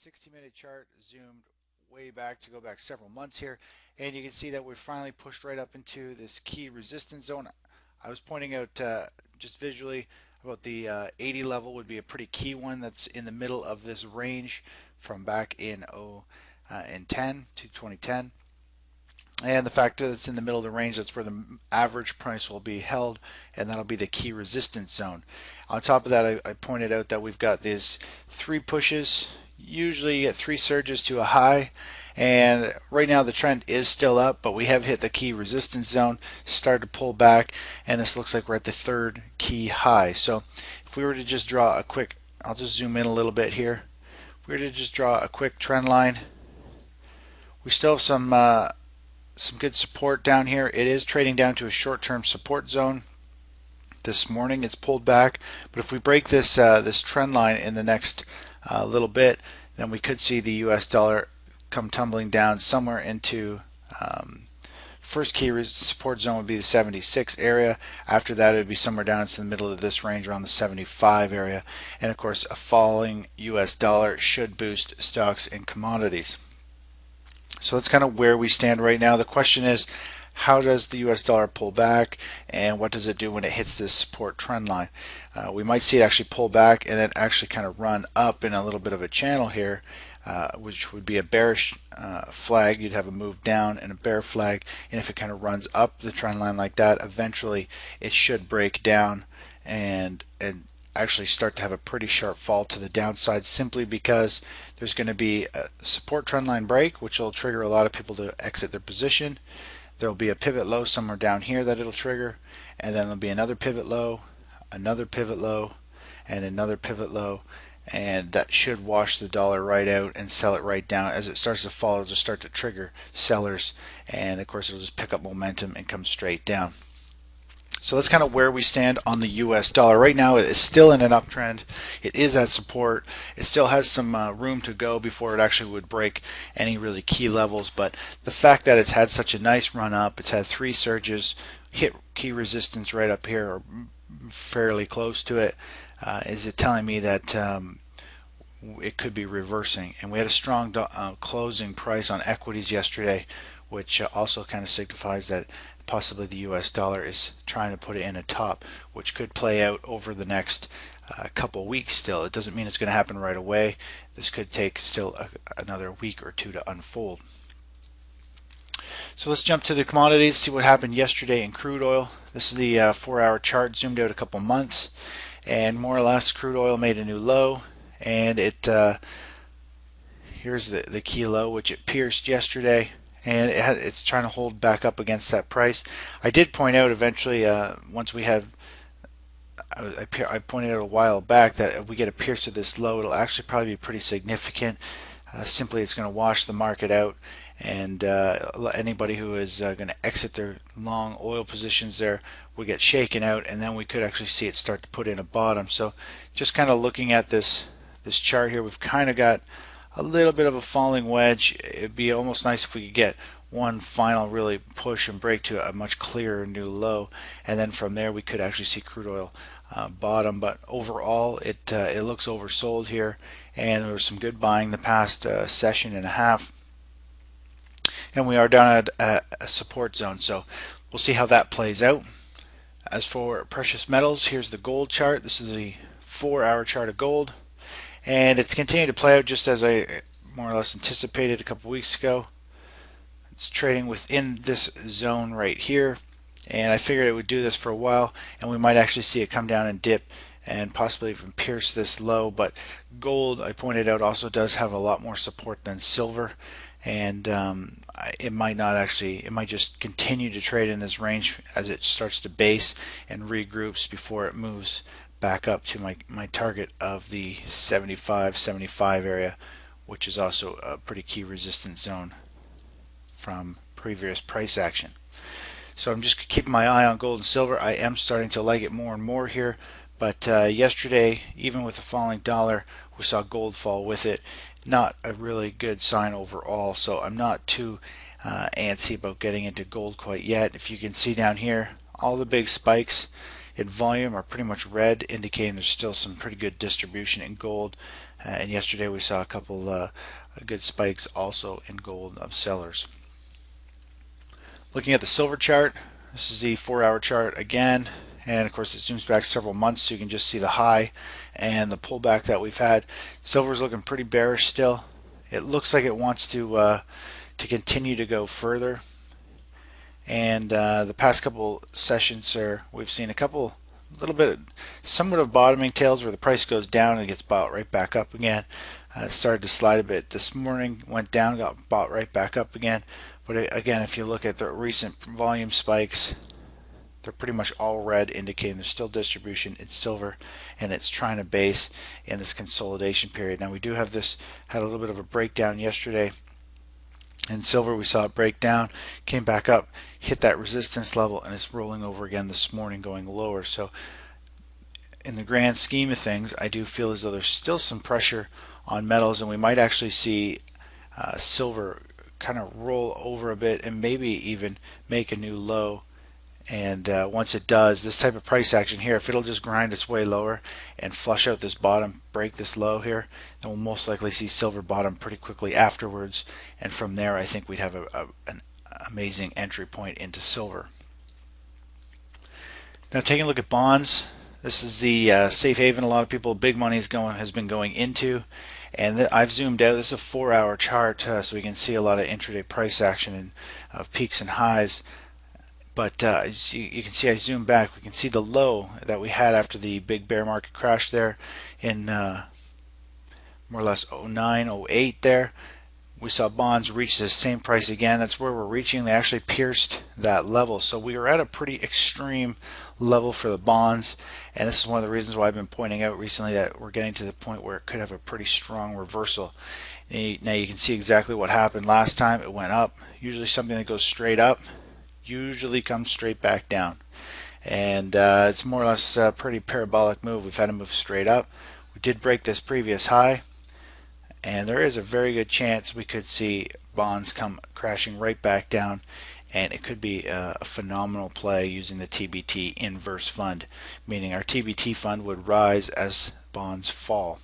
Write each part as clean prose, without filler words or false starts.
60-minute chart zoomed way back to go back several months here, and you can see that we finally pushed right up into this key resistance zone. I was pointing out just visually about the 80 level would be a pretty key one that's in the middle of this range from back in 10 to 2010. And the fact that it's in the middle of the range, that's where the average price will be held, and that'll be the key resistance zone. On top of that, I pointed out that we've got these three pushes. Usually you get three surges to a high, and right now the trend is still up, but we have hit the key resistance zone, started to pull back, and this looks like we're at the third key high. So if we were to just draw a quick, I'll just zoom in a little bit here. If we were to just draw a quick trend line, we still have some good support down here. It is trading down to a short-term support zone. This morning it's pulled back, but if we break this this trend line in the next little bit, then we could see the US dollar come tumbling down somewhere into first key support zone would be the 76 area. After that, it would be somewhere down into the middle of this range around the 75 area, and of course a falling US dollar should boost stocks and commodities. So that's kind of where we stand right now. The question is, how does the US dollar pull back, and what does it do when it hits this support trend line? We might see it actually pull back and then actually kind of run up in a little bit of a channel here, which would be a bearish flag. You'd have a move down and a bear flag, and if it kind of runs up the trend line like that, eventually it should break down and actually start to have a pretty sharp fall to the downside, simply because there's going to be a support trend line break, which will trigger a lot of people to exit their position. There'll be a pivot low somewhere down here that it'll trigger, and then there'll be another pivot low, and another pivot low, and that should wash the dollar right out and sell it right down. As it starts to fall, it'll just start to trigger sellers, and of course it'll just pick up momentum and come straight down. So that's kind of where we stand on the US dollar. Right now it is still in an uptrend. It is at support. It still has some room to go before it actually would break any really key levels, but the fact that it's had such a nice run up, it's had three surges, hit key resistance right up here or fairly close to it, is it telling me that it could be reversing. And we had a strong closing price on equities yesterday, which also kind of signifies that possibly the US dollar is trying to put it in a top, which could play out over the next couple weeks still. It doesn't mean it's going to happen right away. This could take still another week or two to unfold. So let's jump to the commodities, see what happened yesterday in crude oil. This is the 4-hour chart zoomed out a couple months, and more or less crude oil made a new low, and it here's the key low, which it pierced yesterday, and it's trying to hold back up against that price. I did point out eventually, once we had, I pointed out a while back that if we get a pierce to this low, it'll actually probably be pretty significant. Simply, it's going to wash the market out, and anybody who is going to exit their long oil positions there would get shaken out, and then we could actually see it start to put in a bottom. So just kind of looking at this chart here, we've kind of got a little bit of a falling wedge. It'd be almost nice if we could get one final really push and break to a much clearer new low, and then from there we could actually see crude oil bottom. But overall it looks oversold here, and there was some good buying the past session and a half, and we are down at a support zone, so we'll see how that plays out. As for precious metals, here's the gold chart. This is the 4-hour chart of gold, and it's continued to play out just as I more or less anticipated a couple weeks ago. It's trading within this zone right here, and I figured it would do this for a while, and we might actually see it come down and dip and possibly even pierce this low. But gold, I pointed out, also does have a lot more support than silver, and it might not actually, it might just continue to trade in this range as it starts to base and regroups before it moves back up to my target of the 75 area, which is also a pretty key resistance zone from previous price action. So I'm just keeping my eye on gold and silver. I am starting to like it more and more here, but yesterday, even with the falling dollar, we saw gold fall with it. Not a really good sign overall, so I'm not too antsy about getting into gold quite yet. If you can see down here, all the big spikes in volume are pretty much red, indicating there's still some pretty good distribution in gold. and yesterday we saw a couple good spikes also in gold of sellers. Looking at the silver chart, this is the 4-hour chart again, and of course it zooms back several months, so you can just see the high and the pullback that we've had. Silver's looking pretty bearish still. It looks like it wants to continue to go further, and the past couple sessions we've seen a little bit somewhat of bottoming tails where the price goes down and gets bought right back up again. It started to slide a bit this morning, went down, got bought right back up again. But again, if you look at the recent volume spikes, they're pretty much all red, indicating there's still distribution. It's silver, and it's trying to base in this consolidation period. Now we do have this, had a little bit of a breakdown yesterday. In silver, we saw it break down, came back up, hit that resistance level, and it's rolling over again this morning, going lower. So in the grand scheme of things, I do feel as though there's still some pressure on metals, and we might actually see silver kind of roll over a bit and maybe even make a new low. And once it does, this type of price action here, if it'll just grind its way lower and flush out this bottom, break this low here, then we'll most likely see silver bottom pretty quickly afterwards. And from there, I think we'd have an amazing entry point into silver. Now, taking a look at bonds, this is the safe haven a lot of people, big money has been going into. And I've zoomed out. This is a 4-hour chart, so we can see a lot of intraday price action of peaks and highs. But as you can see, I zoom back. We can see the low that we had after the big bear market crash there in more or less 09, 08 there. We saw bonds reach the same price again. That's where we're reaching. They actually pierced that level. So we were at a pretty extreme level for the bonds. And this is one of the reasons why I've been pointing out recently that we're getting to the point where it could have a pretty strong reversal. Now you can see exactly what happened last time. It went up. Usually something that goes straight up usually comes straight back down. And it's more or less a pretty parabolic move. We've had to move straight up. We did break this previous high, and there is a very good chance we could see bonds come crashing right back down, and it could be a phenomenal play using the TBT inverse fund, meaning our TBT fund would rise as bonds fall.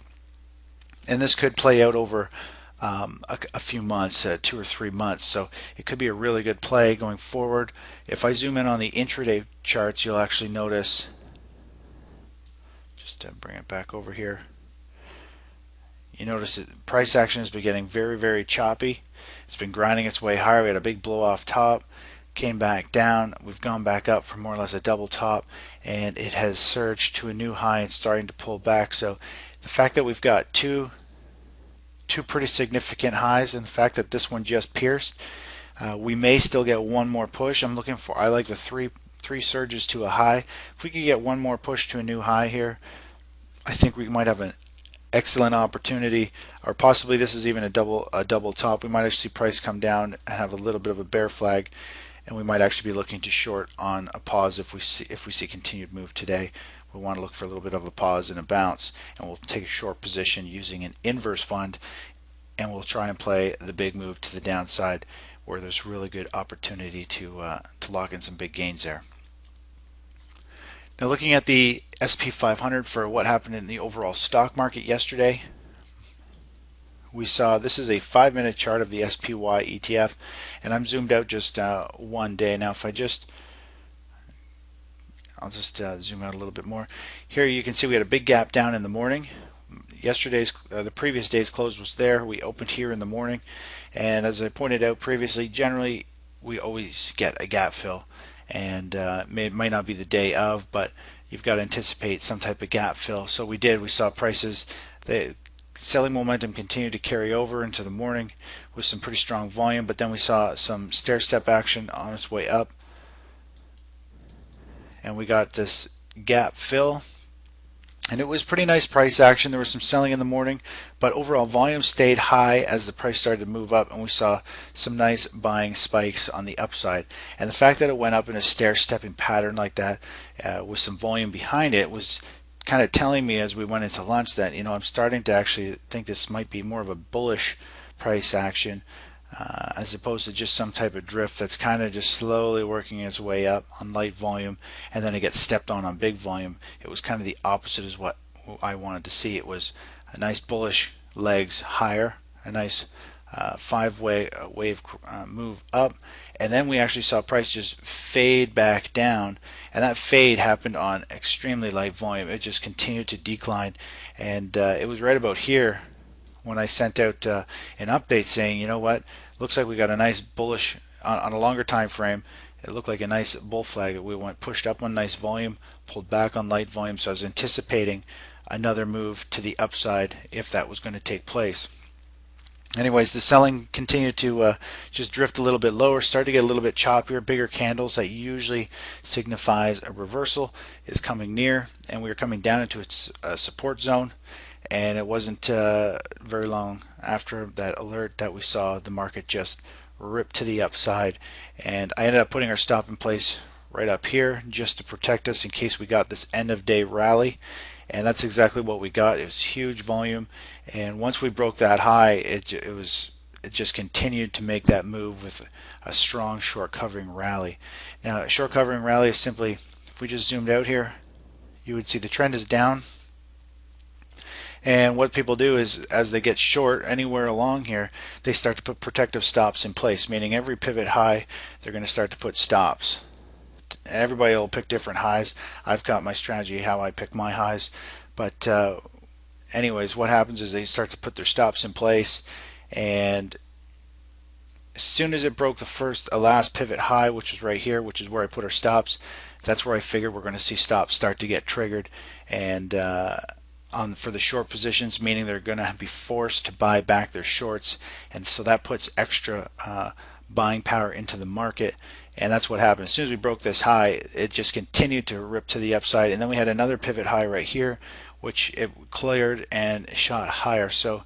And this could play out over a few months, 2 or 3 months, so it could be a really good play going forward. If I zoom in on the intraday charts, you'll actually notice, just to bring it back over here, you notice that price action has been getting very, very choppy. It's been grinding its way higher. We had a big blow off top, came back down, we've gone back up for more or less a double top, and it has surged to a new high and starting to pull back. So the fact that we've got two pretty significant highs, and the fact that this one just pierced, we may still get one more push. I like the three surges to a high. If we could get one more push to a new high here, I think we might have an excellent opportunity, or possibly this is even a double top. We might actually see price come down and have a little bit of a bear flag, and we might actually be looking to short on a pause if we see continued move today. We want to look for a little bit of a pause and a bounce, and we'll take a short position using an inverse fund, and we'll try and play the big move to the downside where there's really good opportunity to lock in some big gains there. Now, looking at the SP 500 for what happened in the overall stock market yesterday, we saw this is a 5-minute chart of the SPY ETF, and I'm zoomed out just one day. Now, if I'll just zoom out a little bit more. Here you can see we had a big gap down in the morning. The previous day's close was there. We opened here in the morning, and as I pointed out previously, generally we always get a gap fill, and it might not be the day of, but you've got to anticipate some type of gap fill. So we did. We saw prices, the selling momentum continued to carry over into the morning with some pretty strong volume, but then we saw some stair step action on its way up, and we got this gap fill, and it was pretty nice price action. There was some selling in the morning, but overall volume stayed high as the price started to move up, and we saw some nice buying spikes on the upside. And the fact that it went up in a stair-stepping pattern like that with some volume behind it was kind of telling me as we went into lunch that, I'm starting to actually think this might be more of a bullish price action as opposed to just some type of drift that's kind of just slowly working its way up on light volume, and then it gets stepped on big volume. It was kind of the opposite as what I wanted to see. It was a nice bullish legs higher, a nice wave move up, and then we actually saw price just fade back down, and that fade happened on extremely light volume. It just continued to decline, and it was right about here when I sent out an update saying, you know what, looks like we got a nice bullish on a longer time frame. It looked like a nice bull flag. We went pushed up on nice volume, pulled back on light volume, so I was anticipating another move to the upside if that was going to take place. Anyways, the selling continued to just drift a little bit lower, started to get a little bit choppier. Bigger candles that usually signifies a reversal is coming near, and we were coming down into its support zone, and it wasn't very long after that alert that we saw the market just rip to the upside, and I ended up putting our stop in place right up here just to protect us in case we got this end of day rally, and that's exactly what we got. It was huge volume, and once we broke that high, it just continued to make that move with a strong short covering rally. Now, a short covering rally is simply, if we just zoomed out here, you would see the trend is down, and what people do is, as they get short anywhere along here, they start to put protective stops in place, meaning every pivot high, they're going to start to put stops. Everybody will pick different highs. I've got my strategy how I pick my highs, but anyways, what happens is they start to put their stops in place, and as soon as it broke the last pivot high, which was right here, which is where I put our stops, that's where I figured we're going to see stops start to get triggered, and for the short positions, meaning they're going to be forced to buy back their shorts, and so that puts extra buying power into the market, and that's what happened. As soon as we broke this high, it just continued to rip to the upside, and then we had another pivot high right here, which it cleared and shot higher. So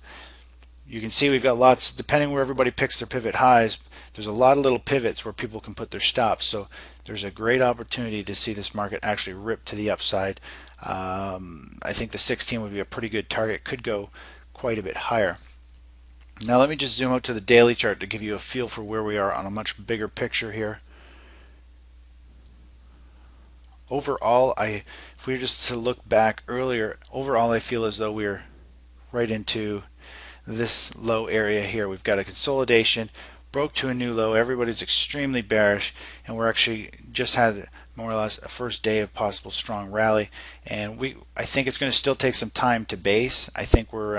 you can see we've got lots, depending where everybody picks their pivot highs, there's a lot of little pivots where people can put their stops. So there's a great opportunity to see this market actually rip to the upside. I think the 16 would be a pretty good target, could go quite a bit higher. Now let me just zoom out to the daily chart to give you a feel for where we are on a much bigger picture here. Overall, if we were just to look back earlier, overall I feel as though we're right into this low area here. We've got a consolidation, broke to a new low, everybody's extremely bearish, and we're actually just had more or less a first day of possible strong rally, and I think it's going to still take some time to base. I think we're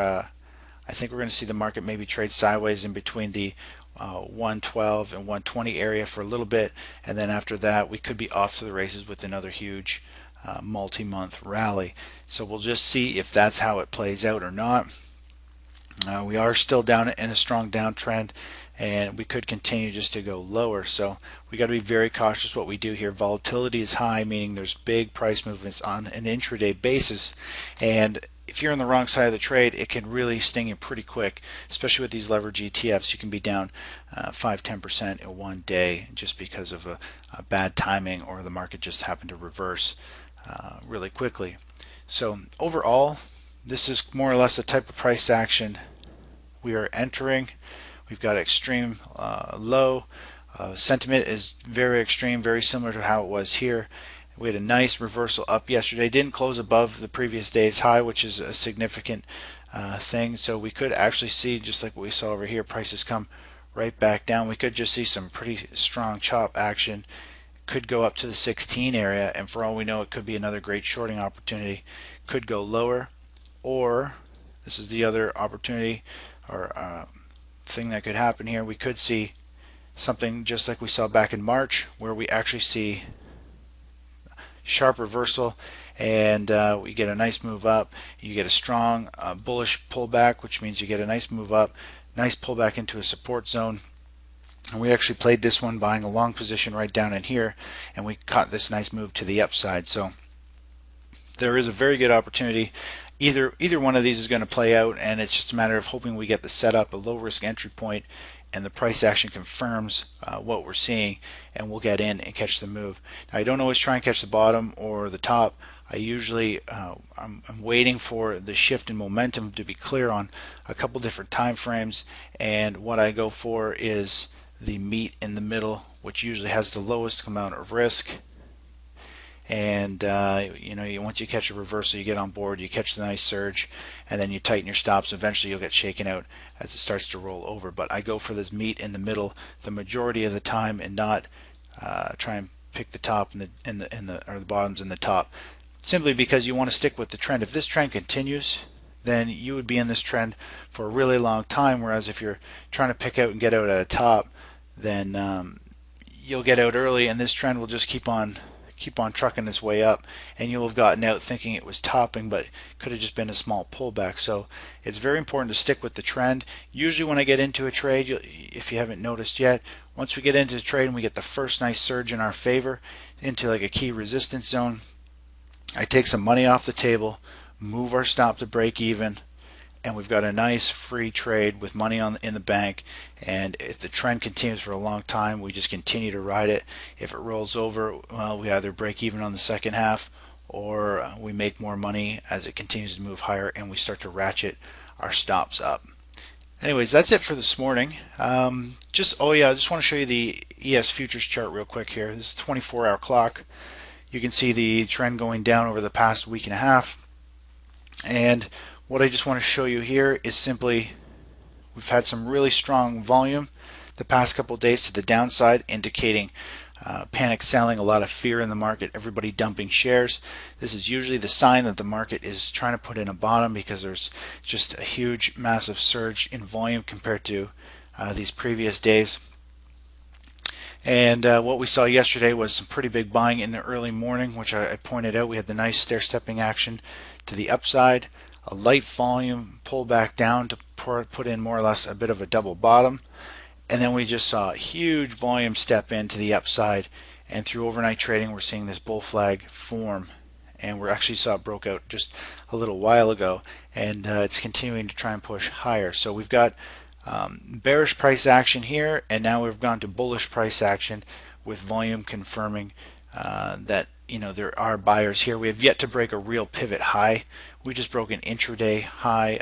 going to see the market maybe trade sideways in between the 112 and 120 area for a little bit, and then after that we could be off to the races with another huge multi-month rally. So we'll just see if that's how it plays out or not. We are still down in a strong downtrend, and we could continue just to go lower, so we got to be very cautious what we do here. Volatility is high, meaning there's big price movements on an intraday basis, and if you're on the wrong side of the trade, it can really sting you pretty quick, especially with these leverage ETFs. You can be down 5-10% in one day just because of a bad timing, or the market just happened to reverse really quickly. So overall, this is more or less the type of price action we are entering. We've got extreme low. Sentiment is very extreme, very similar to how it was here. We had a nice reversal up yesterday. Didn't close above the previous day's high, which is a significant thing. So we could actually see, just like what we saw over here, prices come right back down. We could just see some pretty strong chop action. Could go up to the 16 area, and for all we know, it could be another great shorting opportunity. Could go lower, or this is the other opportunity or thing that could happen here. We could see something just like we saw back in March, where we actually see sharp reversal, and we get a nice move up. You get a strong bullish pullback, which means you get a nice move up, nice pullback into a support zone. And we actually played this one buying a long position right down in here, and we caught this nice move to the upside. So there is a very good opportunity. Either one of these is going to play out, and it's just a matter of hoping we get the setup, a low risk entry point, and the price action confirms what we're seeing, and we'll get in and catch the move. Now, I don't always try and catch the bottom or the top. I usually I'm waiting for the shift in momentum to be clear on a couple different time frames, and what I go for is the meet in the middle, which usually has the lowest amount of risk. and once you catch a reversal, you get on board, you catch the nice surge, and then you tighten your stops. Eventually you'll get shaken out as it starts to roll over. But I go for this meat in the middle the majority of the time, and not try and pick the top and the bottoms and the top, simply because you want to stick with the trend. If this trend continues, then you would be in this trend for a really long time. Whereas if you're trying to pick out and get out at a top, then you'll get out early, and this trend will just keep on trucking its way up, and you'll have gotten out thinking it was topping, but it could have just been a small pullback. So it's very important to stick with the trend. Usually when I get into a trade, if you haven't noticed yet, once we get into the trade and we get the first nice surge in our favor into like a key resistance zone, I take some money off the table, move our stop to break even, and we've got a nice free trade with money in the bank. And if the trend continues for a long time, we just continue to ride it. If it rolls over, well, we either break even on the second half, or we make more money as it continues to move higher, and we start to ratchet our stops up. Anyways, that's it for this morning. I just want to show you the ES futures chart real quick here. This is a 24-hour clock. You can see the trend going down over the past week and a half. And what I just want to show you here is simply, we've had some really strong volume the past couple of days to the downside, indicating panic selling, a lot of fear in the market, everybody dumping shares. This is usually the sign that the market is trying to put in a bottom, because there's just a huge, massive surge in volume compared to these previous days. And what we saw yesterday was some pretty big buying in the early morning, which I pointed out. We had the nice stair-stepping action to the upside, a light volume pull back down to put in more or less a bit of a double bottom, and then we just saw a huge volume step into the upside. And through overnight trading, we're seeing this bull flag form, and we actually saw it broke out just a little while ago, and it's continuing to try and push higher. So we've got bearish price action here, and now we've gone to bullish price action with volume confirming that there are buyers here. We have yet to break a real pivot high. We just broke an intraday high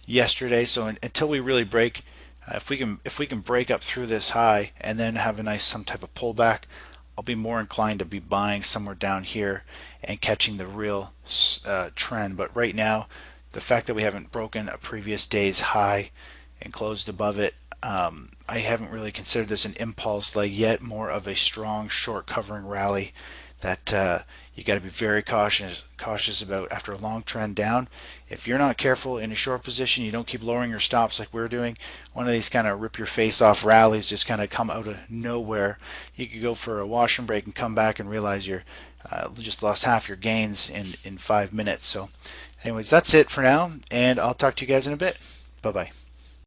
yesterday. So until we really break, if we can break up through this high and then have a nice some type of pullback, I'll be more inclined to be buying somewhere down here and catching the real trend. But right now, the fact that we haven't broken a previous day's high and closed above it, I haven't really considered this an impulse leg yet, more of a strong short covering rally that you got to be very cautious about after a long trend down. If you're not careful in a short position, you don't keep lowering your stops like we're doing, one of these kind of rip your face off rallies just kind of come out of nowhere. You could go for a wash and break and come back and realize you're just lost half your gains in 5 minutes. So anyways, that's it for now, and I'll talk to you guys in a bit. Bye bye.